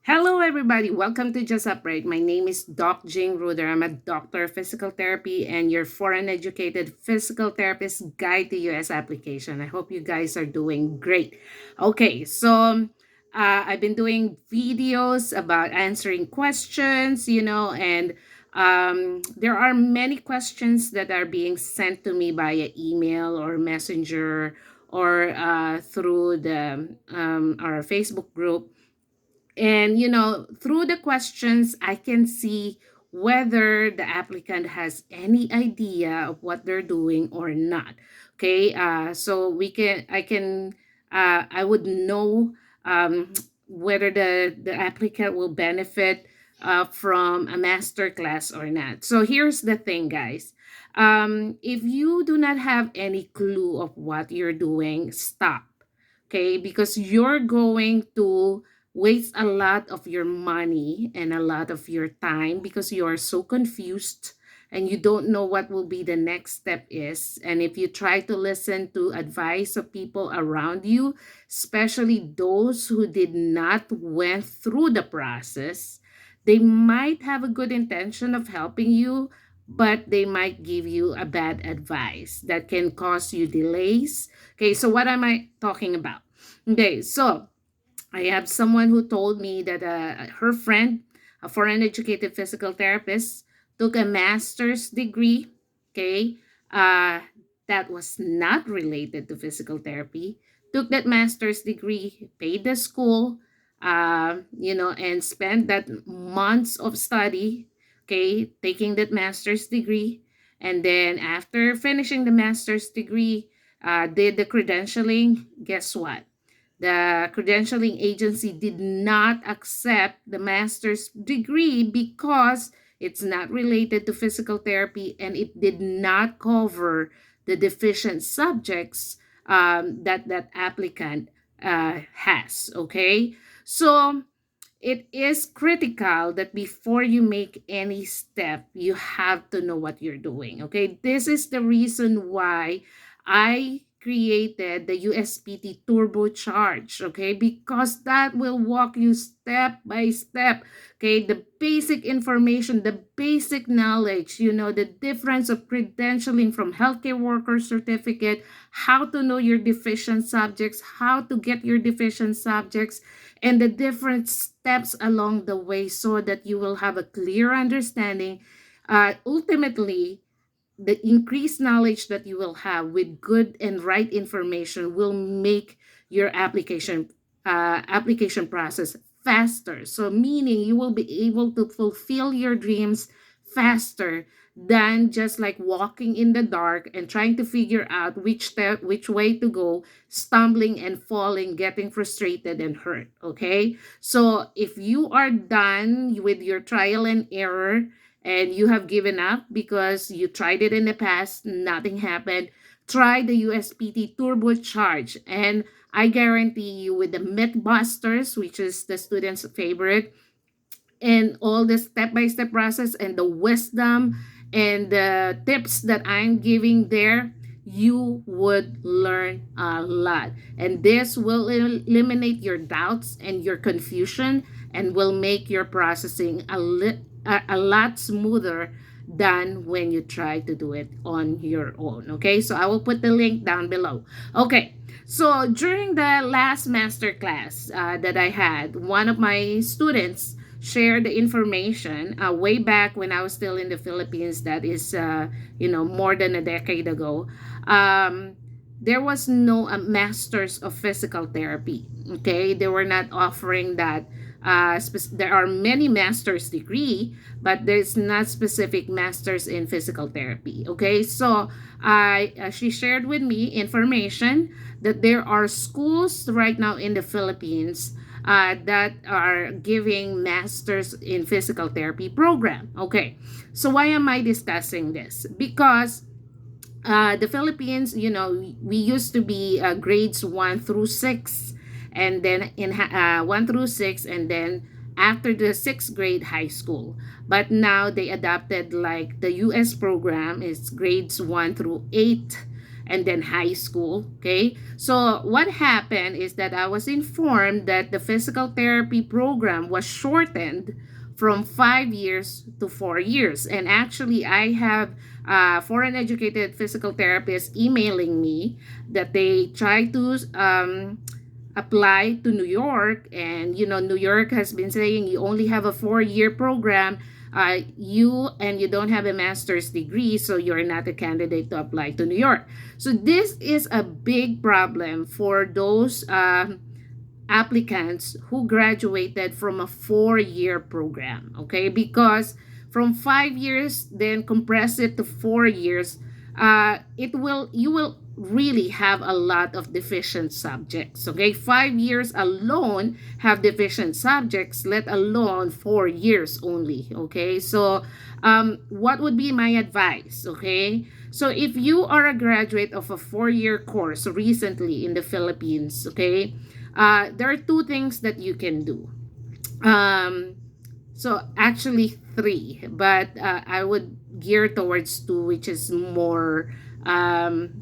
Hello, everybody. Welcome to Just Upright. My name is Doc Jing Ruder. I'm a doctor of physical therapy and your foreign educated physical therapist guide to US application. I hope you guys are doing great. Okay, I've been doing videos about answering questions, and there are many questions that are being sent to me via email or messenger or through our Facebook group. And through the questions, I can see whether the applicant has any idea of what they're doing or not. Okay, so I would know whether the applicant will benefit from a master class or not. So here's the thing, guys. If you do not have any clue of what you're doing, stop. Okay, because you're going to waste a lot of your money and a lot of your time because you are so confused and you don't know what will be the next step is. And if you try to listen to advice of people around you, especially those who did not went through the process, they might have a good intention of helping you, but they might give you a bad advice that can cause you delays. Okay, so what am I talking about? Okay, so I have someone who told me that her friend, a foreign educated physical therapist, took a master's degree, okay, uh, that was not related to physical therapy, took that master's degree, paid the school, and spent that months of study, okay, taking that master's degree. And then after finishing the master's degree, did the credentialing. Guess what? The credentialing agency did not accept the master's degree because it's not related to physical therapy and it did not cover the deficient subjects that applicant has. Okay, so it is critical that before you make any step, you have to know what you're doing. Okay, this is the reason why I created the USPT turbocharge. Okay, because that will walk you step by step. Okay, the basic information, the basic knowledge, the difference of credentialing from healthcare worker certificate, how to know your deficient subjects, how to get your deficient subjects, and the different steps along the way so that you will have a clear understanding. Ultimately, the increased knowledge that you will have with good and right information will make your application process faster. So meaning you will be able to fulfill your dreams faster than just like walking in the dark and trying to figure out which way to go, stumbling and falling, getting frustrated and hurt. Okay, so if you are done with your trial and error and you have given up because you tried it in the past, nothing happened, try the USPT turbocharge. And I guarantee you, with the Mythbusters, which is the student's favorite, and all the step-by-step process and the wisdom and the tips that I'm giving there, you would learn a lot. And this will eliminate your doubts and your confusion and will make your processing a lot smoother than when you try to do it on your own. Okay, so I will put the link down below. Okay, so during the last master class that I had, one of my students shared the information way back when I was still in the Philippines. That is, more than a decade ago. Um, there was no masters of physical therapy. Okay, they were not offering that. There are many master's degree, but there's not specific masters in physical therapy. Okay, so she shared with me information that there are schools right now in the Philippines that are giving masters in physical therapy program. Okay, so why am I discussing this? Because the Philippines, we used to be grades 1 through 6, and then 1 through 6, and then after the sixth grade, high school. But now they adopted like the US program is grades 1 through 8, and then high school. Okay, so what happened is that I was informed that the physical therapy program was shortened from 5 years to 4 years. And actually, I have foreign educated physical therapists emailing me that they try to apply to New York. And, New York has been saying you only have a 4-year program. You don't have a master's degree, so you're not a candidate to apply to New York. So this is a big problem for those applicants who graduated from a 4-year program, okay? Because from 5 years, then compress it to 4 years, you will really have a lot of deficient subjects, okay? 5 years alone have deficient subjects, let alone 4 years only, okay? So what would be my advice, okay? So if you are a graduate of a 4-year course recently in the Philippines, okay, there are two things that you can do. So actually three, but I would gear towards two, which is more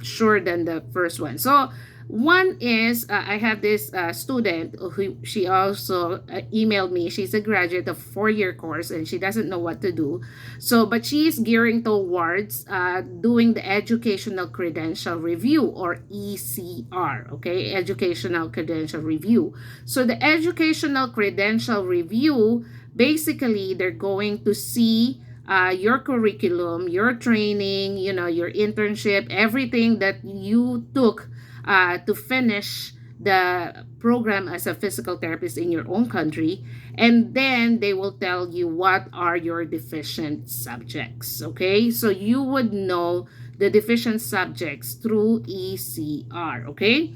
sure than the first one. So one is I have this student who she also emailed me. She's a graduate of 4-year course and she doesn't know what to do. So, but she is gearing towards doing the Educational Credential Review, or ECR, okay, Educational Credential Review. So the Educational Credential Review, basically, they're going to see your curriculum, your training, your internship, everything that you took to finish the program as a physical therapist in your own country. And then they will tell you what are your deficient subjects. Okay, so you would know the deficient subjects through ECR. Okay,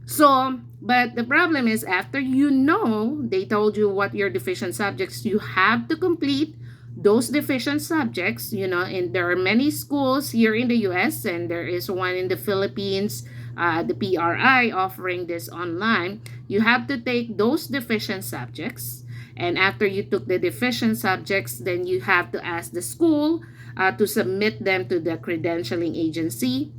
so, but the problem is, after they told you what your deficient subjects, you have to complete those deficient subjects, and there are many schools here in the US, and there is one in the Philippines, the PRI offering this online. You have to take those deficient subjects. And after you took the deficient subjects, then you have to ask the school to submit them to the credentialing agency.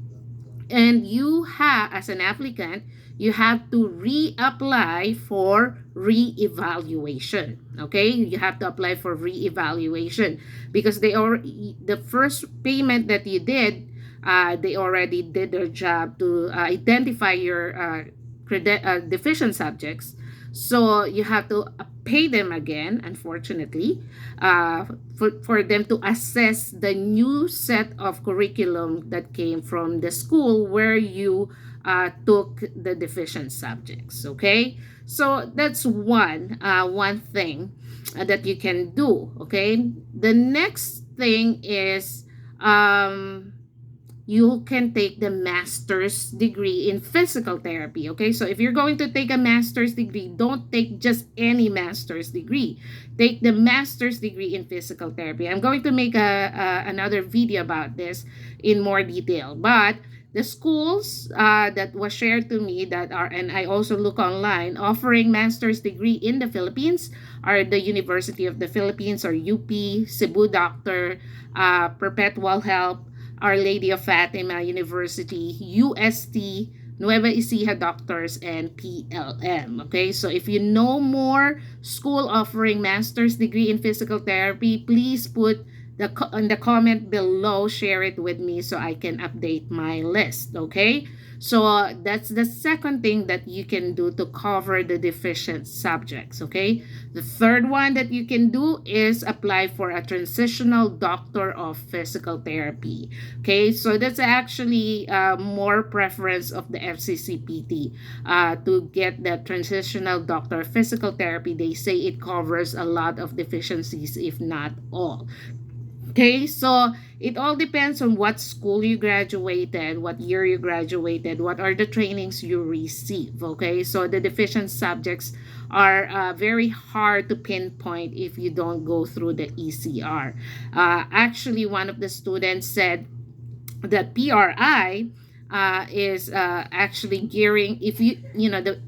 And you have, as an applicant, you have to reapply for re-evaluation. Okay, you have to apply for re-evaluation because the first payment that you did, they already did their job to identify your deficient subjects. So you have to pay them again, unfortunately, for them to assess the new set of curriculum that came from the school where you took the deficient subjects. Okay, so that's one thing that you can do. Okay, the next thing is you can take the master's degree in physical therapy. Okay, so if you're going to take a master's degree, don't take just any master's degree. Take the master's degree in physical therapy. I'm going to make another video about this in more detail. But the schools that was shared to me and I also look online, offering master's degree in the Philippines are the University of the Philippines, or UP, Cebu Doctor, Perpetual Help, Our Lady of Fatima University, UST, Nueva Ecija Doctors, and PLM. Okay, so if you know more school offering master's degree in physical therapy, please put in the comment below, share it with me so I can update my list. Okay, so that's the second thing that you can do to cover the deficient subjects. Okay, the third one that you can do is apply for a transitional doctor of physical therapy. Okay, so that's actually more preference of the FCCPT to get that transitional doctor of physical therapy. They say it covers a lot of deficiencies, if not all. Okay, so it all depends on what school you graduated, what year you graduated, what are the trainings you receive. Okay, so the deficient subjects are very hard to pinpoint if you don't go through the ECR. Actually, one of the students said that PRI is actually gearing, if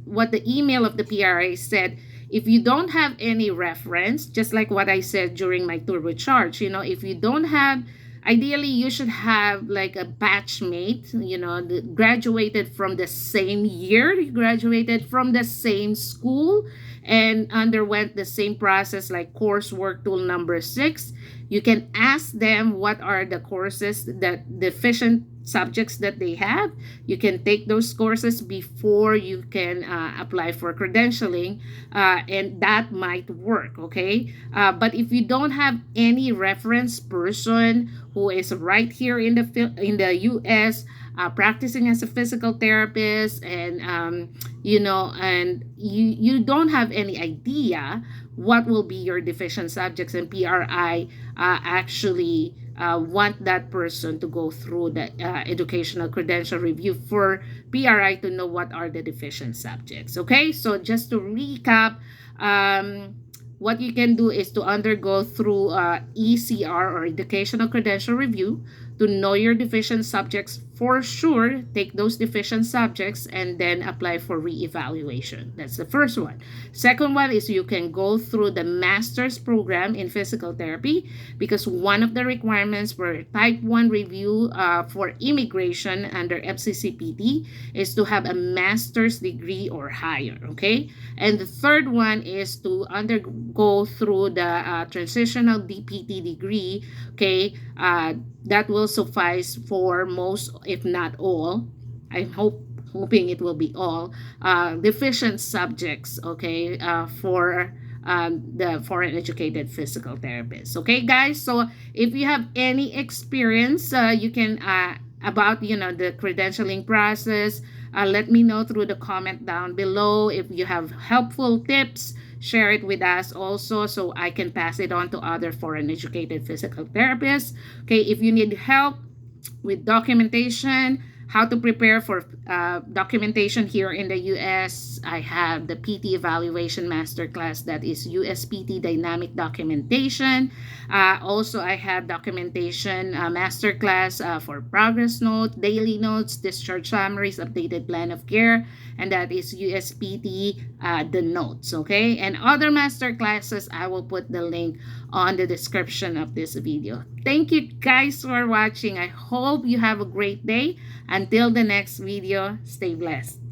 what the email of the PRI said, if you don't have any reference, just like what I said during my turbocharge, if you don't have Ideally, you should have like a batchmate, graduated from the same year, you graduated from the same school, and underwent the same process, like coursework tool number 6. You can ask them what are the courses, that deficient subjects that they have. You can take those courses before you can apply for credentialing, and that might work, okay? But if you don't have any reference person who is right here in the US, practicing as a physical therapist, and and you don't have any idea what will be your deficient subjects, and PRI actually want that person to go through the educational credential review for PRI to know what are the deficient subjects. Okay, so just to recap, what you can do is to undergo through ECR, or Educational Credential Review, to know your deficient subjects for sure. Take those deficient subjects and then apply for reevaluation. That's the first one. Second one is you can go through the master's program in physical therapy, because one of the requirements for type 1 review for immigration under FCCPT is to have a master's degree or higher. Okay, and the third one is to undergo through the transitional DPT degree. Okay, that will suffice for most, if not all. I'm hoping it will be all deficient subjects. Okay, for the foreign educated physical therapists. Okay, guys. So if you have any experience, you can about the credentialing process. Let me know through the comment down below. If you have helpful tips, share it with us also, so I can pass it on to other foreign educated physical therapists. Okay, if you need help with documentation, how to prepare for documentation here in the US, I have the PT Evaluation Masterclass, that is USPT Dynamic Documentation. Also, I have documentation masterclass for progress note, daily notes, discharge summaries, updated plan of care, and that is USPT the notes. Okay, and other master classes, I will put the link on the description of this video. Thank you guys for watching. I hope you have a great day. Until the next video, stay blessed.